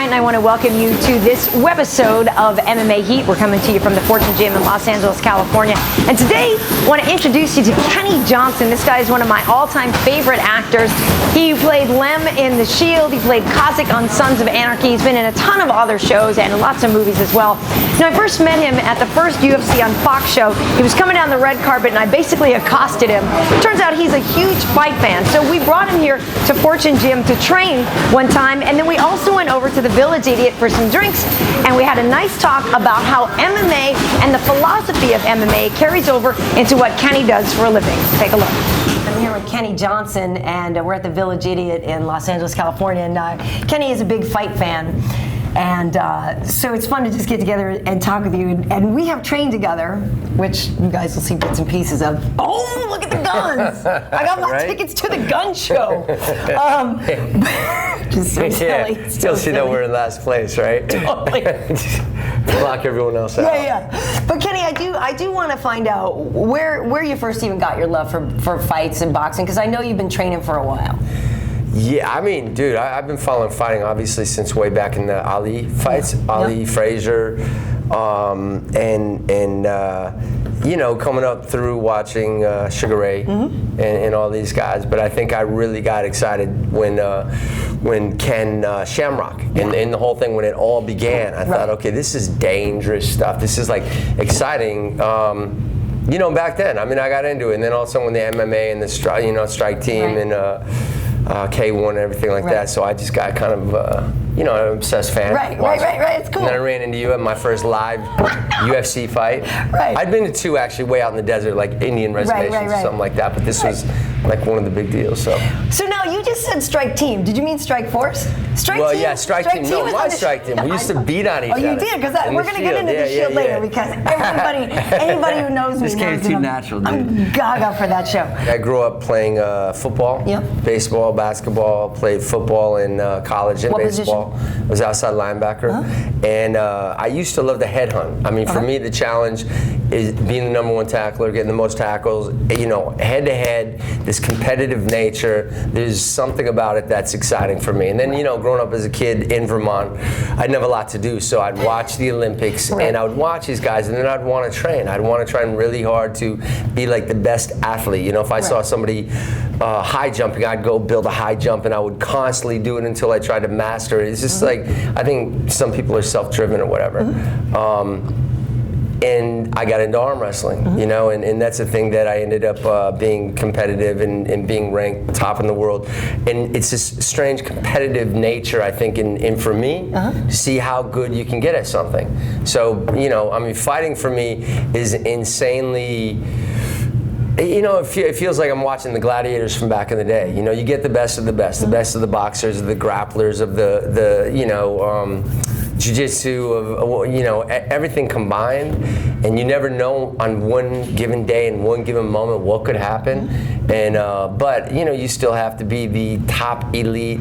Bryant, and I want to welcome you to this webisode of MMA Heat. We're coming to you from the Fortune Gym in Los Angeles, California. And today, I want to introduce you to Kenny Johnson. This guy is one of my all-time favorite actors. He played Lem in The Shield. He played Cossack on Sons of Anarchy. He's been in a ton of other shows and lots of movies as well. Now, I first met him at the first UFC on Fox show. He was coming down the red carpet, and I basically accosted him. Turns out he's a huge fight fan, so we brought him here to Fortune Gym to train one time, and then we also went over to the Village Idiot for some drinks, and we had a nice talk about how MMA and the philosophy of MMA carries over into what Kenny does for a living. Take a look. I'm here with Kenny Johnson, and we're at the Village Idiot in Los Angeles, California, and Kenny is a big fight fan. And so it's fun to just get together and talk with you. And we have trained together, which you guys will see bits and pieces of. Oh, look at the guns! I got my tickets to the gun show. Just so silly. You'll see that we're in last place, right? Totally. Block everyone else out. Yeah. But Kenny, I do want to find out where you first even got your love for fights and boxing, because I know you've been training for a while. Yeah, I mean, dude, I've been following fighting obviously since way back in the Ali fights, Ali, Frazier, and you know, coming up through watching Sugar Ray and all these guys. But I think I really got excited when Ken Shamrock and the whole thing, when it all began. I thought, okay, this is dangerous stuff. This is like exciting. You know, back then, I mean, I got into it, and then all of a sudden when the MMA and the strike team and K1 and everything like that, so I just got kind of, you know, an obsessed fan. Right, it's cool. And then I ran into you at my first live UFC fight. I'd been to two actually way out in the desert, like Indian reservations or something like that, but this was like one of the big deals. So now you just said strike team. Did you mean strike force? Strike team? Yeah, strike team. No, my strike team. We used to beat on each other. Oh, you did? Because we're going to get into the Shield later, because anybody who knows me knows came too natural, dude. I'm gaga for that show. I grew up playing football, baseball, basketball, played football in college and baseball. I was outside linebacker. And I used to love the headhunt. I mean, for me, the challenge is being the #1 tackler, getting the most tackles, you know, head to head, this competitive nature. There's something about it that's exciting for me. And then, you know, growing up as a kid in Vermont, I didn't have a lot to do, so I'd watch the Olympics and I would watch these guys, and then I'd want to train. I'd want to train really hard to be like the best athlete. You know, if I saw somebody high jumping, I'd go build a high jump, and I would constantly do it until I tried to master it. It's just like, I think some people are self-driven or whatever. And I got into arm wrestling, you know, and that's the thing that I ended up being competitive and being ranked top in the world. And it's this strange competitive nature, I think, in for me, to see how good you can get at something. So, you know, I mean, fighting for me is insanely, you know, it feels like I'm watching the gladiators from back in the day. You know, you get the best of the best, the best of the boxers, the grapplers, of the you know, jiu-jitsu, of, you know, everything combined, and you never know on one given day and one given moment what could happen. And but you know, you still have to be the top elite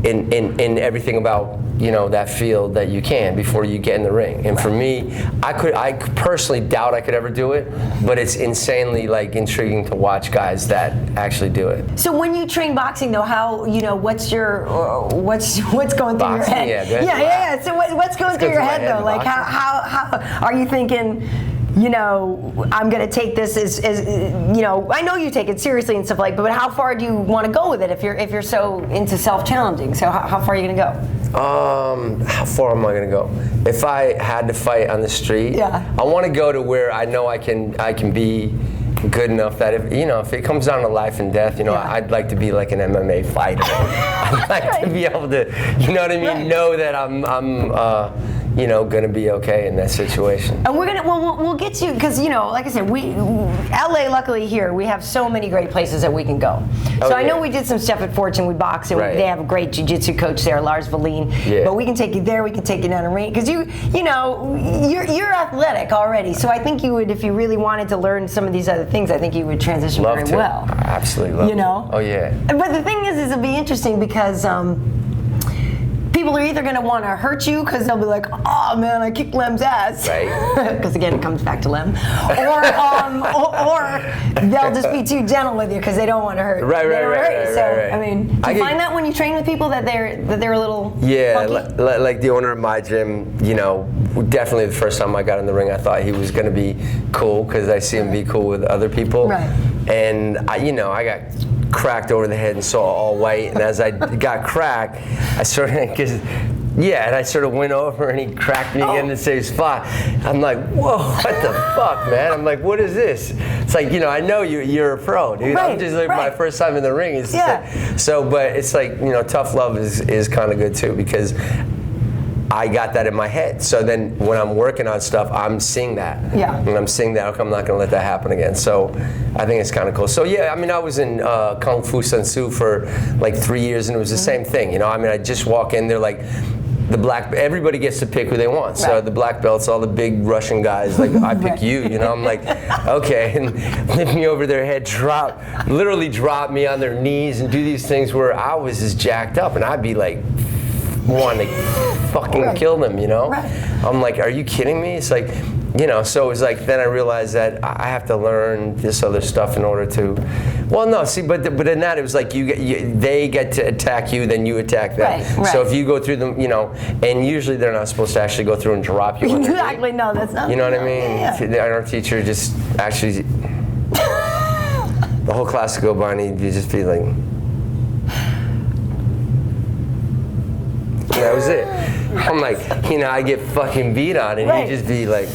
in everything about, you know, that field that you can before you get in the ring. And for me, I personally doubt I could ever do it, but it's insanely like intriguing to watch guys that actually do it. So when you train boxing, though, how, you know, what's going through your head? Yeah. So what's going through your head though? Like how are you thinking? You know, I'm going to take this as you know, I know you take it seriously and stuff like, but how far do you want to go with it if you're so into self-challenging? So how far are you going to go? How far am I going to go? If I had to fight on the street, I want to go to where I know I can be good enough that if it comes down to life and death, you know, I'd like to be like an MMA fighter. I'd like to be able to, you know what I mean, know that I'm you know, gonna be okay in that situation. And we'll get you, because, you know, like I said, LA, luckily here, we have so many great places that we can go. I know we did some stuff at Fortune, we box, and they have a great jiu-jitsu coach there, Lars Valine. But we can take you there, we can take you down to ring, because you know, you're athletic already. So I think you would, if you really wanted to learn some of these other things, I think you would transition very well. I absolutely love you know? Oh yeah. But the thing is it'll be interesting because people are either going to want to hurt you because they'll be like, oh man, I kicked Lem's ass. Right. Because again, it comes back to Lem. Or they'll just be too gentle with you because they don't want to hurt. Right. I mean, do you find that when you train with people that they're a little funky? Like the owner of my gym, you know, definitely the first time I got in the ring, I thought he was going to be cool because I see him be cool with other people. Right. And I got cracked over the head and saw all white. And as I got cracked, I sort of went over and he cracked me again in the same spot. I'm like, whoa, what the fuck, man? I'm like, what is this? It's like, you know, I know you're a pro, dude. Right, I'm just like my first time in the ring. It's like, but it's like, you know, tough love is kind of good too because I got that in my head. So then when I'm working on stuff, I'm seeing that. Yeah. And I'm seeing that, okay, I'm not going to let that happen again. So I think it's kind of cool. So yeah, I mean, I was in Kung Fu Sun Tzu for like 3 years and it was the same thing. You know, I mean, I just walk in there like, everybody gets to pick who they want. So the black belts, all the big Russian guys, like I pick you know, I'm like, okay, and lift me over their head, literally drop me on their knees and do these things where I was just jacked up and I'd be like, wanting to fucking kill them, you know? Right. I'm like, are you kidding me? It's like, you know, so it was like, then I realized that I have to learn this other stuff in order to, well, no, see, but in that, it was like they get to attack you, then you attack them. Right. So if you go through them, you know, and usually they're not supposed to actually go through and drop you. Exactly, no, that's not. You know what I mean? Yeah. Our teacher just actually, the whole class would go by and he'd just be like, that was it. I'm like, you know, I get fucking beat on and he'd just be like.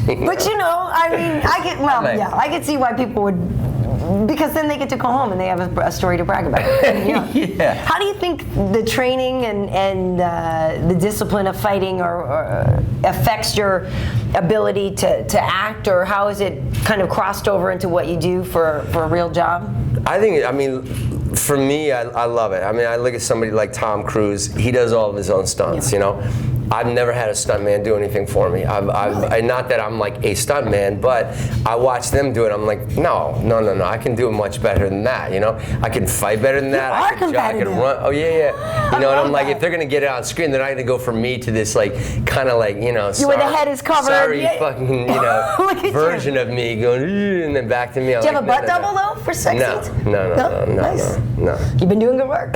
But you know, I mean, I could see why people would, because then they get to go home and they have a story to brag about. Yeah. How do you think the training and the discipline of fighting or affects your ability to act, or how is it kind of crossed over into what you do for a real job? I mean, for me, I love it. I mean, I look at somebody like Tom Cruise. He does all of his own stunts, you know. I've never had a stuntman do anything for me. Not that I'm like a stuntman, but I watch them do it. I'm like, no. I can do it much better than that, you know. I can fight better than that. I can run. Oh yeah. You know, and I'm like, if they're gonna get it on screen, they're not gonna go for me to this like kind of like, you know, where the head is covered. Sorry, fucking, you know, version of me going, and then back to me. Do you have a butt double though for sex scenes? No. No. You've been doing good work.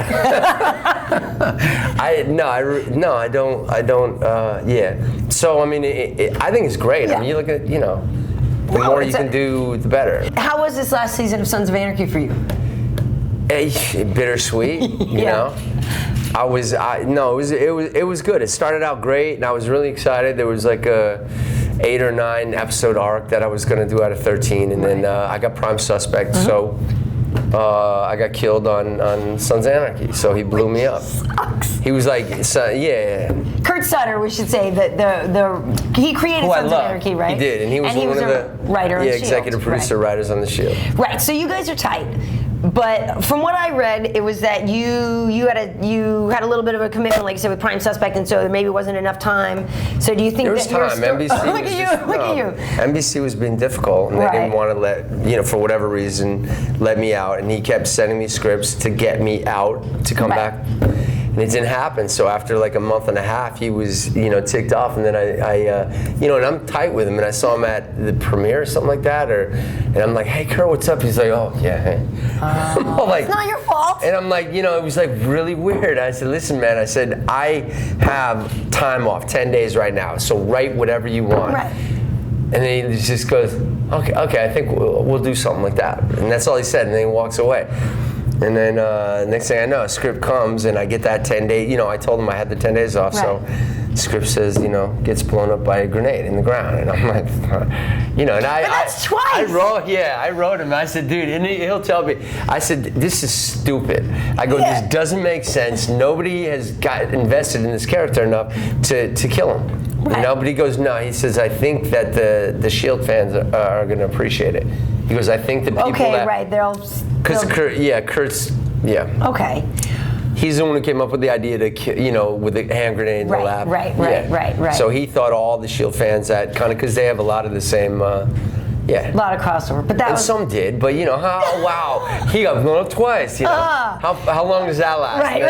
I don't. Yeah. So I mean, I think it's great. I mean, you look at, you know, the more you can do, the better. How was this last season of Sons of Anarchy for you? Bittersweet. You know. It was good. It started out great, and I was really excited. There was like a 8 or 9 episode arc that I was going to do out of 13, and then I got prime suspect. So. I got killed on Sons of Anarchy, so he blew me up. Sucks. He was like, Kurt Sutter, we should say that he created Sons of Anarchy, right? He did, and he was one of the writer, executive producer writers on the Shield. Right. So you guys are tight. But from what I read, it was that you had a little bit of a commitment, like you said, with prime suspect, and so there maybe wasn't enough time. So do you think there was time? NBC look at you. NBC was being difficult, and they didn't want to let, you know, for whatever reason, let me out, and he kept sending me scripts to get me out to come back. And it didn't happen. So after like a month and a half, he was, you know, ticked off. And then you know, and I'm tight with him. And I saw him at the premiere or something like that. And I'm like, hey, Kurt, what's up? He's like, oh, yeah, hey. Like, it's not your fault. And I'm like, you know, it was like really weird. I said, listen, man, I said, I have time off, 10 days right now. So write whatever you want. Right. And then he just goes, okay, I think we'll do something like that. And that's all he said. And then he walks away. And then next thing I know, a script comes and I get that 10 day, you know, I told him I had the 10 days off, so the script says, you know, gets blown up by a grenade in the ground. And I'm like, you know, and that's twice. I wrote him. I said, dude, and he'll tell me, I said, this is stupid. I go, this doesn't make sense. Nobody has got invested in this character enough to kill him. You know, but he goes, no, he says, I think that the Shield fans are going to appreciate it. He goes, I think the people because Kurt's, Okay. He's the one who came up with the idea to, you know, with the hand grenade in the lab. Right. So he thought all the Shield fans that kind of, because they have a lot of the same Yeah. A lot of crossover, but that And was some did, but you know, wow, he got blown up twice, you know. How long does that last? Right.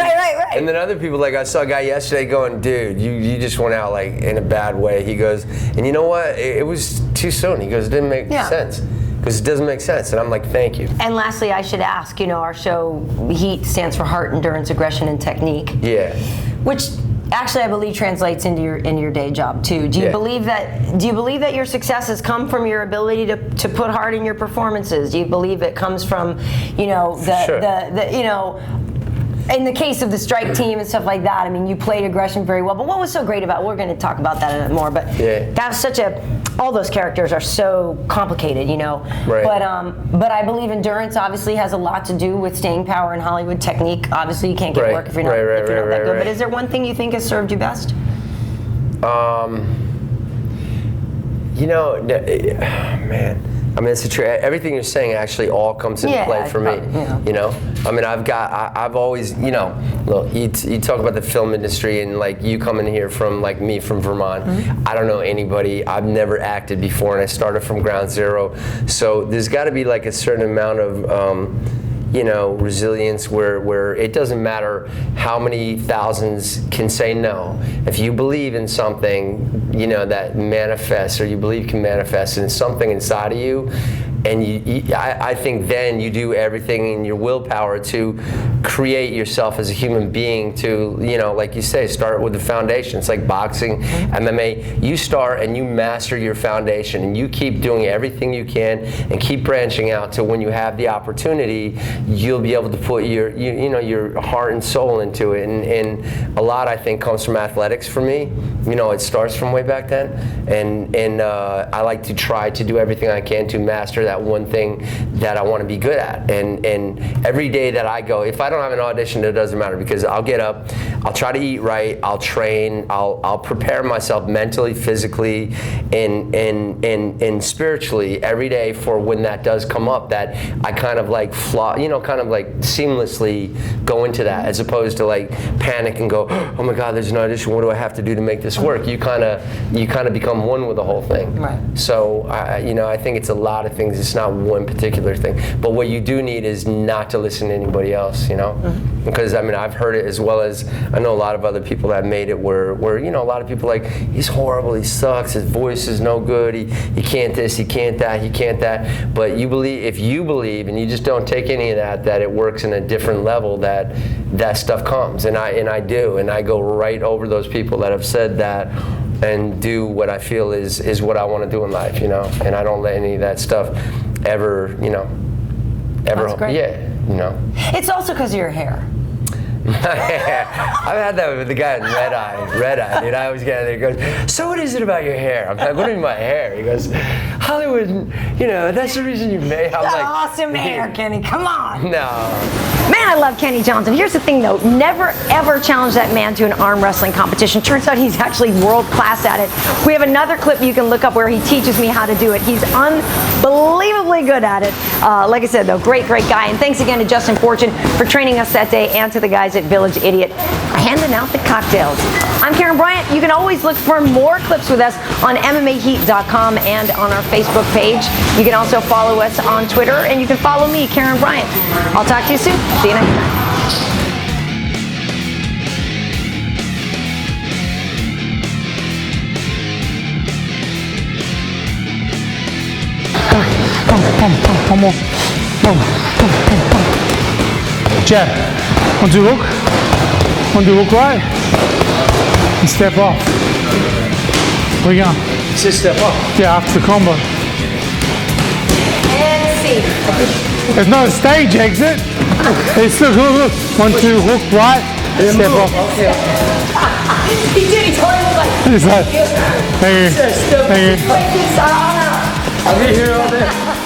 And then other people, like I saw a guy yesterday going, dude, you just went out like in a bad way. He goes, and you know what? It was too soon. He goes, it didn't make sense. Because it doesn't make sense, and I'm like, thank you. And lastly, I should ask, you know, our show, HEAT, stands for Heart, Endurance, Aggression, and Technique. Yeah. Which actually I believe translates into your day job too. Do you believe that your success has come from your ability to put heart in your performances? Do you believe it comes from, you know, the you know, in the case of the strike team and stuff like that, I mean, you played aggression very well. But what was so great about, we're going to talk about that in a bit more, but that was such a, all those characters are so complicated, you know. Right. But I believe endurance obviously has a lot to do with staying power in Hollywood. Technique, obviously, you can't get work if you're not, that good. But is there one thing you think has served you best? You know, man. I mean, it's true. Everything you're saying actually all comes into play for me. You know, I mean, I've always, you know, look, you talk about the film industry and like you coming here from like me from Vermont. I don't know anybody. I've never acted before, and I started from ground zero. So there's got to be like a certain amount of you know, resilience where it doesn't matter how many thousands can say no. If you believe in something, you know, that manifests, or you believe can manifest, and it's something inside of you, and I think then you do everything in your willpower to create yourself as a human being to, you know, like you say, start with the foundation. It's like boxing, MMA. You start and you master your foundation, and you keep doing everything you can and keep branching out to when you have the opportunity, you'll be able to put your, you know, your heart and soul into it. And a lot, I think, comes from athletics for me. You know, it starts from way back then. And I like to try to do everything I can to master that one thing that I want to be good at. And every day that I go, if I don't have an audition, it doesn't matter, because I'll get up, I'll try to eat right, I'll train, I'll prepare myself mentally, physically, and spiritually every day for when that does come up, that I kind of like kind of like seamlessly go into that, as opposed to like panic and go, oh my God, there's an audition, what do I have to do to make this work? You kind of become one with the whole thing. Right. So you know, I think it's a lot of things. It's not one particular thing. But what you do need is not to listen to anybody else, you know? Because I mean, I've heard it, as well as I know a lot of other people that made it where you know, a lot of people are like, he's horrible, he sucks, his voice is no good, he can't this, he can't that, he can't that. But if you believe and you just don't take any of that it works in a different level, that stuff comes. And I do, and I go right over those people that have said that and do what I feel is what I want to do in life, you know. And I don't let any of that stuff ever, you know, ever. That's great. Yeah, you know. It's also because of your hair. I've had that with the guy in Red Eye, dude. I always get there. He goes, so what is it about your hair? I'm like, what do you mean my hair? He goes, Hollywood, you know, that's the reason you made. I'm like, awesome hair, Kenny. Come on. No. Man, I love Kenny Johnson. Here's the thing, though. Never, ever challenge that man to an arm wrestling competition. Turns out he's actually world class at it. We have another clip you can look up where he teaches me how to do it. He's unbelievably good at it. Like I said, though, great guy. And thanks again to Justin Fortune for training us that day, and to the guys at Village Idiot for handing out the cocktails. I'm Karyn Bryant. You can always look for more clips with us on MMAheat.com and on our Facebook page. You can also follow us on Twitter, and you can follow me, Karyn Bryant. I'll talk to you soon. See you next time. Come on. Jab. Want to hook? Want to hook right? And step off. Where you going? Just step up. Yeah, after the combo. And see. There's no stage exit. It's look. 1, 2, hook right. Step off. Okay. He did. He totally was like. It's like, thank you. I'll be here all day.